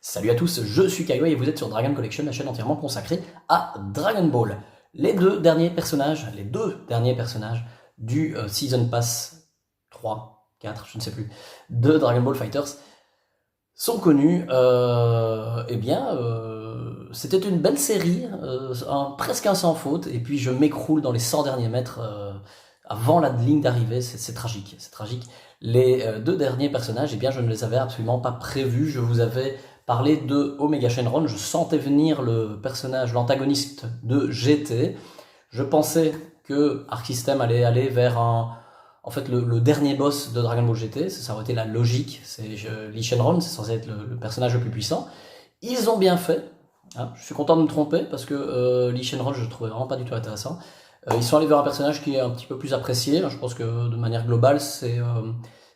Salut à tous, je suis Kaiway et vous êtes sur Dragon Collection, la chaîne entièrement consacrée à Dragon Ball. Les deux derniers personnages du Season Pass 3, 4, je ne sais plus, de Dragon Ball Fighters sont connus. C'était une belle série, presque un sans faute, et puis je m'écroule dans les 100 derniers mètres avant la ligne d'arrivée. C'est tragique, c'est tragique. Les deux derniers personnages, eh bien, je ne les avais absolument pas prévus. Je vous avais parlé de Omega Shenron. Je sentais venir le personnage, l'antagoniste de GT. Je pensais que Arc System allait aller vers le dernier boss de Dragon Ball GT. Ça aurait été la logique. C'est Lee Shenron, c'est censé être le personnage le plus puissant. Ils ont bien fait. Hein, je suis content de me tromper parce que Lee Shenron, je le trouvais vraiment pas du tout intéressant. Ils sont allés vers un personnage qui est un petit peu plus apprécié. Je pense que de manière globale,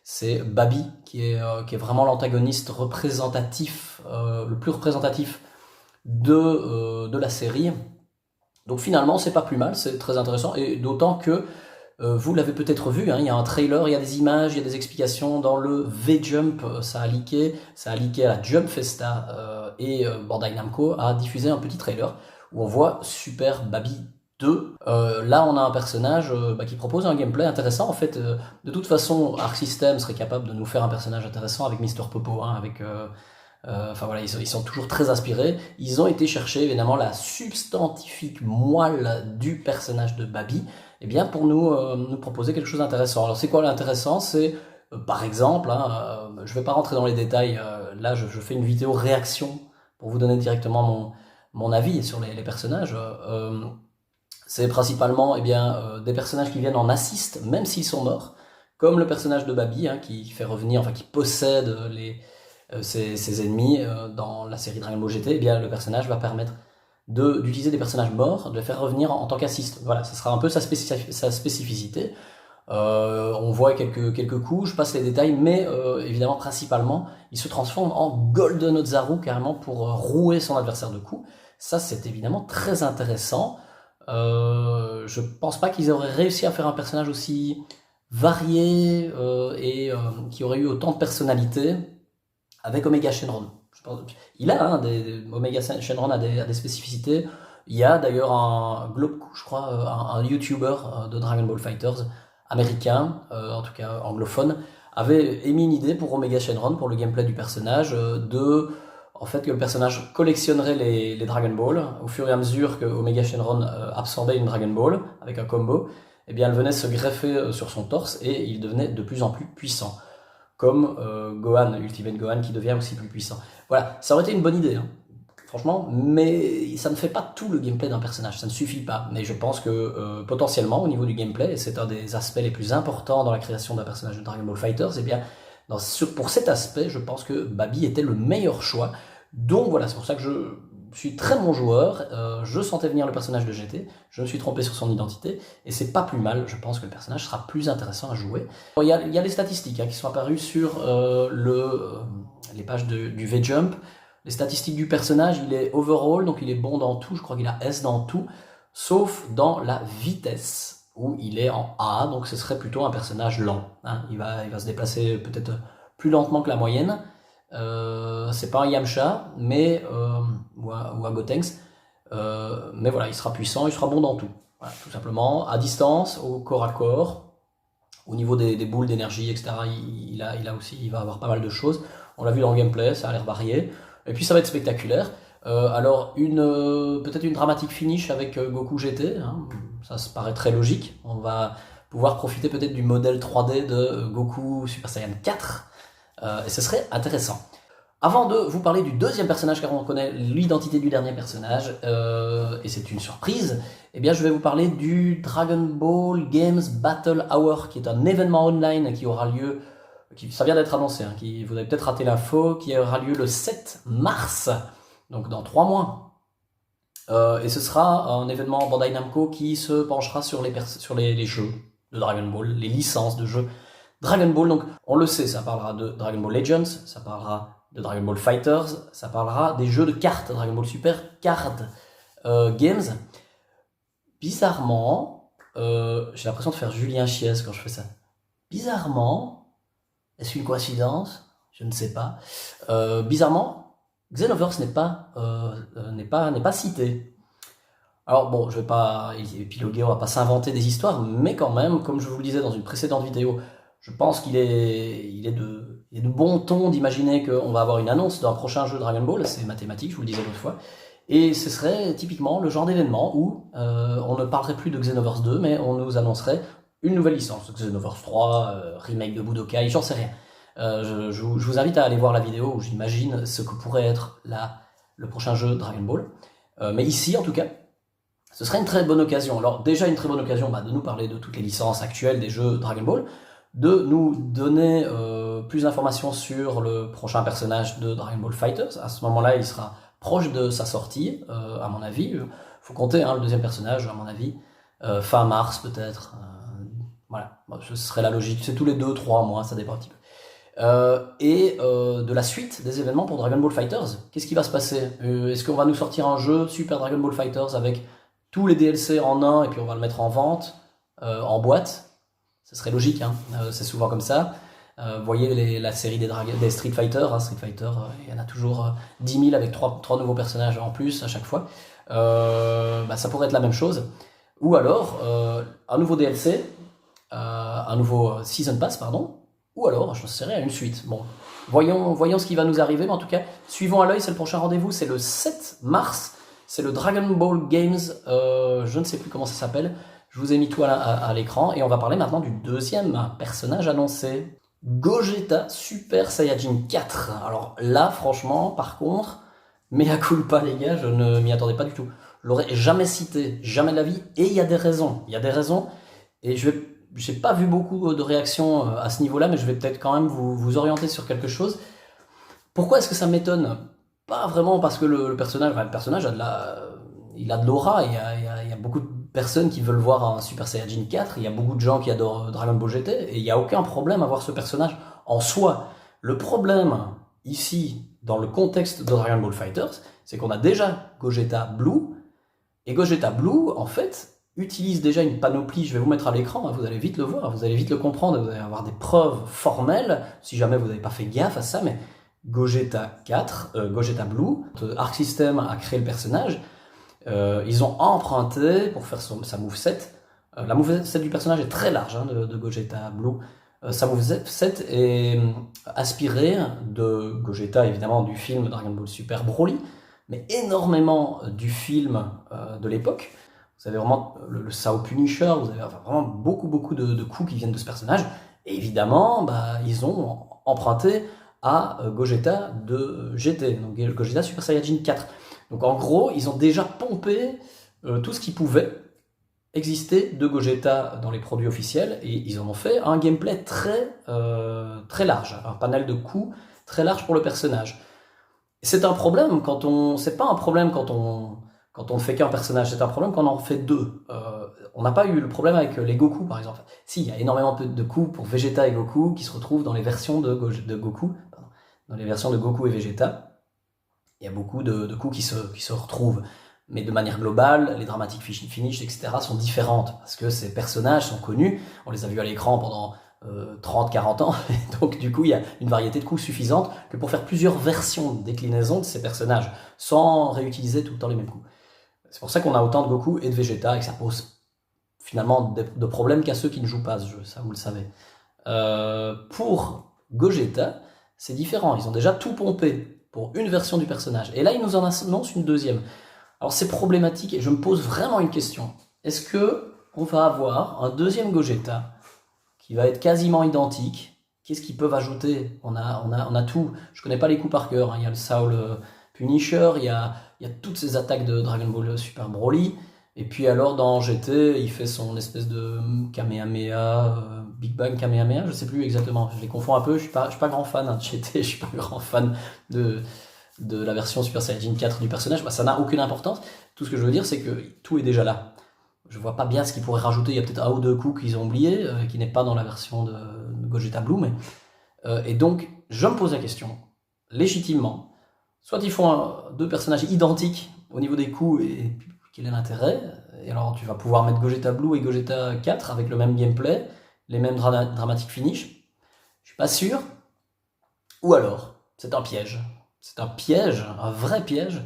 c'est Babi qui est vraiment l'antagoniste représentatif, le plus représentatif de la série. Donc finalement, c'est pas plus mal, c'est très intéressant, et d'autant que vous l'avez peut-être vu, hein, il y a un trailer, il y a des images, il y a des explications dans le V-Jump, ça a leaké à la Jump Festa, et Bandai Namco a diffusé un petit trailer où on voit Super Babi 2. Là, on a un personnage qui propose un gameplay intéressant. En fait, de toute façon, Arc System serait capable de nous faire un personnage intéressant avec Mister Popo, hein, ils sont toujours très inspirés. Ils ont été chercher évidemment la substantifique moelle du personnage de Babi, eh bien pour nous proposer quelque chose d'intéressant. Alors c'est quoi l'intéressant? C'est par exemple, hein, je vais pas rentrer dans les détails. Là, je fais une vidéo réaction pour vous donner directement mon avis sur les personnages. C'est principalement des personnages qui viennent en assist, même s'ils sont morts, comme le personnage de Babi, hein, qui fait revenir, qui possède ses ennemis dans la série Dragon Ball GT. Eh bien, le personnage va permettre d'utiliser des personnages morts, de les faire revenir en tant qu'assist. Voilà, ça sera un peu sa spécificité. On voit quelques coups, je passe les détails, mais évidemment, principalement, il se transforme en Golden Ozaru, carrément, pour rouer son adversaire de coups. Ça, c'est évidemment très intéressant. Je pense pas qu'ils auraient réussi à faire un personnage aussi varié qui aurait eu autant de personnalité avec Omega Shenron. Omega Shenron a des spécificités. Il y a d'ailleurs un Globeku, je crois, un YouTuber de Dragon Ball Fighters américain, en tout cas anglophone, avait émis une idée pour Omega Shenron, pour le gameplay du personnage, que le personnage collectionnerait les Dragon Ball. Au fur et à mesure que Omega Shenron absorbait une Dragon Ball avec un combo, eh bien elle venait se greffer sur son torse et il devenait de plus en plus puissant. Comme Gohan, Ultimate Gohan, qui devient aussi plus puissant. Voilà, ça aurait été une bonne idée, hein, franchement, mais ça ne fait pas tout le gameplay d'un personnage, ça ne suffit pas. Mais je pense que potentiellement, au niveau du gameplay, et c'est un des aspects les plus importants dans la création d'un personnage de Dragon Ball Fighters, eh bien, pour cet aspect, je pense que Babi était le meilleur choix. Donc voilà, c'est pour ça que je suis très bon joueur, je sentais venir le personnage de GT, je me suis trompé sur son identité, et c'est pas plus mal, je pense que le personnage sera plus intéressant à jouer. Il y a les statistiques qui sont apparues sur les pages du V-Jump. Les statistiques du personnage, il est overall, donc il est bon dans tout, je crois qu'il a S dans tout, sauf dans la vitesse, où il est en A, donc ce serait plutôt un personnage lent. Hein. Il va se déplacer peut-être plus lentement que la moyenne. C'est pas un Yamcha, ou un Gotenks, mais voilà, il sera puissant, il sera bon dans tout. Voilà, tout simplement, à distance, au corps à corps, au niveau des boules d'énergie, etc. Il va avoir pas mal de choses. On l'a vu dans le gameplay, ça a l'air varié. Et puis ça va être spectaculaire. Alors peut-être une dramatique finish avec Goku GT, hein, ça se paraît très logique. On va pouvoir profiter peut-être du modèle 3D de Goku Super Saiyan 4. Et ce serait intéressant. Avant de vous parler du deuxième personnage, car on connaît l'identité du dernier personnage, et c'est une surprise, eh bien je vais vous parler du Dragon Ball Games Battle Hour, qui est un événement online qui aura lieu, ça vient d'être annoncé, hein, vous avez peut-être raté l'info, qui aura lieu le 7 mars, donc dans 3 mois. Et ce sera un événement Bandai Namco qui se penchera sur les jeux de Dragon Ball, les licences de jeux Dragon Ball. Donc on le sait, ça parlera de Dragon Ball Legends, ça parlera de Dragon Ball Fighters, ça parlera des jeux de cartes, Dragon Ball Super Card Games. Bizarrement, j'ai l'impression de faire Julien Chiez quand je fais ça. Bizarrement, est-ce une coïncidence? Je ne sais pas. Bizarrement, Xenoverse n'est pas cité. Alors bon, je vais pas épiloguer, on va pas s'inventer des histoires, mais quand même, comme je vous le disais dans une précédente vidéo, je pense il est de bon ton d'imaginer qu'on va avoir une annonce d'un prochain jeu Dragon Ball, c'est mathématique, je vous le disais l'autre fois, et ce serait typiquement le genre d'événement où on ne parlerait plus de Xenoverse 2, mais on nous annoncerait une nouvelle licence, Xenoverse 3, remake de Budokai, j'en sais rien. Je vous invite à aller voir la vidéo où j'imagine ce que pourrait être le prochain jeu Dragon Ball. Mais ici, en tout cas, ce serait une très bonne occasion. Alors déjà une très bonne occasion de nous parler de toutes les licences actuelles des jeux Dragon Ball, de nous donner plus d'informations sur le prochain personnage de Dragon Ball FighterZ. À ce moment-là, il sera proche de sa sortie, à mon avis. Faut compter le deuxième personnage, à mon avis, fin mars peut-être. Voilà, ce serait la logique. C'est tous les 2-3 mois, ça dépend un petit peu. De la suite des événements pour Dragon Ball FighterZ. Qu'est-ce qui va se passer? Est-ce qu'on va nous sortir un jeu Super Dragon Ball FighterZ avec tous les DLC en un et puis on va le mettre en vente, en boîte? Ce serait logique, hein. C'est souvent comme ça. Vous voyez la série des Street Fighter, hein, Street Fighter, il y en a toujours 10 000 avec 3 nouveaux personnages en plus à chaque fois. Ça pourrait être la même chose. Ou alors, un nouveau DLC, un nouveau Season Pass, pardon, ou alors, je sais rien, une suite. Bon, voyons ce qui va nous arriver, mais en tout cas, suivons à l'œil, c'est le prochain rendez-vous, c'est le 7 mars, c'est le Dragon Ball Games, je ne sais plus comment ça s'appelle, je vous ai mis tout à l'écran, et on va parler maintenant du deuxième personnage annoncé, Gogeta Super Saiyajin 4. Alors là, franchement, par contre, mea culpa les gars, je ne m'y attendais pas du tout. Je l'aurais jamais cité, jamais de la vie, et il y a des raisons, et j'ai pas vu beaucoup de réactions à ce niveau-là, mais je vais peut-être quand même vous orienter sur quelque chose. Pourquoi est-ce que ça m'étonne? Pas vraiment parce que le personnage il a de l'aura, il y a beaucoup de personnes qui veulent voir un Super Saiyajin 4, il y a beaucoup de gens qui adorent Dragon Ball GT, et il n'y a aucun problème à voir ce personnage en soi. Le problème, ici, dans le contexte de Dragon Ball FighterZ, c'est qu'on a déjà Gogeta Blue, et Gogeta Blue, en fait, utilise déjà une panoplie, je vais vous mettre à l'écran, vous allez vite le voir, vous allez vite le comprendre, vous allez avoir des preuves formelles, si jamais vous n'avez pas fait gaffe à ça, mais Gogeta 4, Gogeta Blue, Arc System a créé le personnage, ils ont emprunté, pour faire sa moveset, la moveset du personnage est très large de Gogeta Blue, sa moveset est aspirée de Gogeta, évidemment, du film Dragon Ball Super Broly, mais énormément du film de l'époque. Vous avez vraiment le Sao Punisher, vous avez vraiment beaucoup de coups qui viennent de ce personnage. Et évidemment, ils ont emprunté à Gogeta de GT, donc Gogeta Super Saiyajin 4. Donc en gros, ils ont déjà pompé tout ce qui pouvait exister de Gogeta dans les produits officiels, et ils en ont fait un gameplay très large, un panel de coups très large pour le personnage. C'est un problème c'est pas un problème quand on ne fait qu'un personnage, c'est un problème quand on en fait deux. On n'a pas eu le problème avec les Goku, par exemple. Si, il y a énormément de coups pour Vegeta et Goku qui se retrouvent dans les versions de Goku, pardon, dans les versions de Goku et Vegeta. Il y a beaucoup de coups qui se retrouvent. Mais de manière globale, les dramatic finish, etc. sont différentes, parce que ces personnages sont connus, on les a vus à l'écran pendant 30-40 ans, donc du coup il y a une variété de coups suffisante que pour faire plusieurs versions de déclinaison de ces personnages, sans réutiliser tout le temps les mêmes coups. C'est pour ça qu'on a autant de Goku et de Vegeta, et que ça pose finalement de problèmes qu'à ceux qui ne jouent pas ce jeu, ça vous le savez. Pour Gogeta, c'est différent, ils ont déjà tout pompé pour une version du personnage, et là ils nous en annoncent une deuxième. Alors c'est problématique, et je me pose vraiment une question. Est-ce que on va avoir un deuxième Gogeta qui va être quasiment identique? Qu'est-ce qu'ils peuvent ajouter? On a tout. Je connais pas les coups par cœur, hein. Il y a le Soul Punisher, il y a toutes ces attaques de Dragon Ball Super Broly, et puis alors dans GT, il fait son espèce de Kamehameha, Big Bang Kamehameha, je sais plus exactement, je les confonds un peu, je suis pas grand fan de GT, je suis pas grand fan de la version Super Saiyajin 4 du personnage, ça n'a aucune importance. Tout ce que je veux dire, c'est que tout est déjà là. Je vois pas bien ce qu'ils pourraient rajouter. Il y a peut-être un ou deux coups qu'ils ont oubliés, qui n'est pas dans la version de Gogeta Blue, mais et donc je me pose la question, légitimement, soit ils font deux personnages identiques au niveau des coups, et quel est l'intérêt? Et alors tu vas pouvoir mettre Gogeta Blue et Gogeta 4 avec le même gameplay, les mêmes dramatic finish. Je suis pas sûr. Ou alors, c'est un piège. c'est un piège, un vrai piège.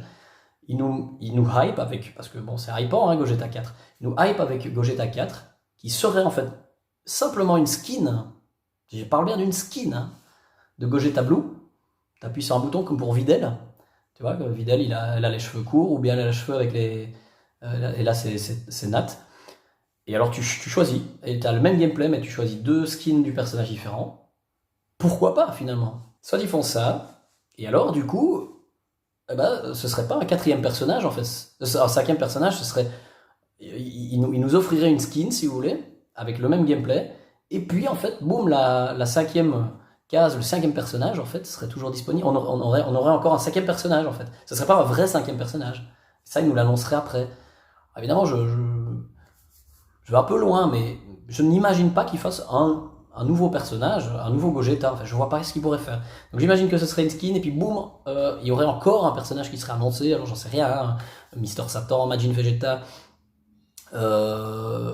Il nous hype avec, parce que bon, c'est hypant, hein, Gogeta 4. Il nous hype avec Gogeta 4, qui serait en fait simplement une skin. Je parle bien d'une skin, hein, de Gogeta Blue. Tu appuies sur un bouton comme pour Videl. Tu vois, Videl, elle a les cheveux courts, ou bien elle a les cheveux avec les. Et là, c'est Nat. Et alors, tu choisis, et tu as le même gameplay, mais tu choisis 2 skins du personnage différent. Pourquoi pas, finalement? Soit ils font ça, et alors, du coup, eh ben, ce serait pas un 4e personnage, en fait. Un 5e personnage, ce serait. Il nous offrirait une skin, si vous voulez, avec le même gameplay. Et puis, en fait, boum, la 5e case, le 5e personnage, en fait, serait toujours disponible. On aurait encore un 5e personnage, en fait. Ce serait pas un vrai 5e personnage. Ça, il nous l'annoncerait après. Évidemment, je vais un peu loin, mais je n'imagine pas qu'il fasse un nouveau personnage, un nouveau Gogeta. Enfin, je vois pas ce qu'il pourrait faire. Donc j'imagine que ce serait une skin, et puis boum, il y aurait encore un personnage qui serait annoncé. Alors j'en sais rien, hein. Mister Satan, Majin Vegeta,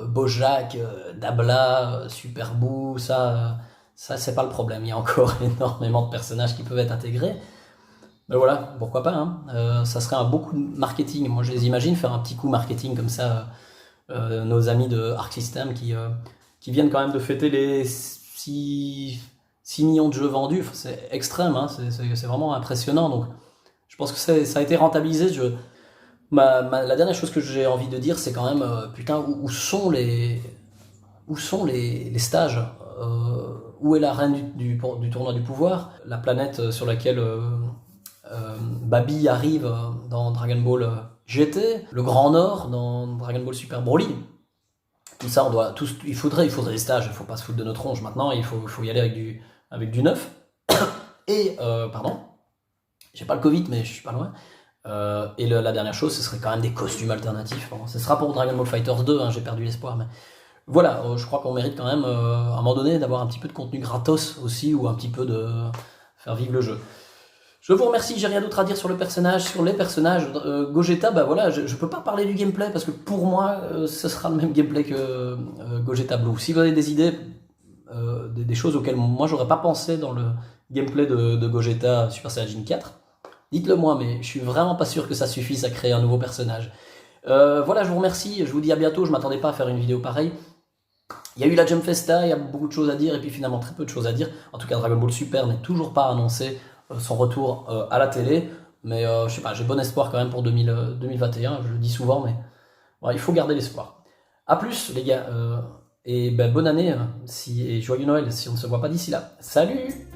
Bojack, Dabla, Super Boo, ça c'est pas le problème. Il y a encore énormément de personnages qui peuvent être intégrés. Mais voilà, pourquoi pas, hein. Ça serait un beau coup de marketing. Moi, je les imagine faire un petit coup marketing comme ça. Nos amis de Arc System qui viennent quand même de fêter les 6 millions de jeux vendus. Enfin, c'est extrême, hein. C'est vraiment impressionnant. Donc, je pense que ça a été rentabilisé. La dernière chose que j'ai envie de dire, c'est quand même, putain, où sont les stages? Où est la reine du tournoi du pouvoir? La planète sur laquelle Babi arrive dans Dragon Ball GT, le Grand Nord dans Dragon Ball Super Broly. Tout ça, il faudrait des stages, il faut pas se foutre de notre ronge maintenant, il faut y aller avec du neuf. Et, pardon, j'ai pas le Covid, mais je suis pas loin. Et la dernière chose, ce serait quand même des costumes alternatifs. Bon, ce sera pour Dragon Ball Fighters 2, hein, j'ai perdu l'espoir, mais voilà, je crois qu'on mérite quand même, à un moment donné, d'avoir un petit peu de contenu gratos aussi, ou un petit peu de faire vivre le jeu. Je vous remercie, j'ai rien d'autre à dire sur les personnages. Gogeta, bah voilà, je peux pas parler du gameplay parce que pour moi, ce sera le même gameplay que Gogeta Blue. Si vous avez des idées, des choses auxquelles moi j'aurais pas pensé dans le gameplay de Gogeta Super Saiyajin 4, dites-le moi, mais je suis vraiment pas sûr que ça suffise à créer un nouveau personnage. Voilà, je vous remercie, je vous dis à bientôt, je m'attendais pas à faire une vidéo pareille. Il y a eu la Jump Festa, il y a beaucoup de choses à dire, et puis finalement très peu de choses à dire. En tout cas, Dragon Ball Super n'est toujours pas annoncé son retour à la télé, mais je sais pas, j'ai bon espoir quand même pour 2021, je le dis souvent, mais bon, il faut garder l'espoir. A plus les gars, et ben, bonne année et joyeux Noël si on ne se voit pas d'ici là. Salut!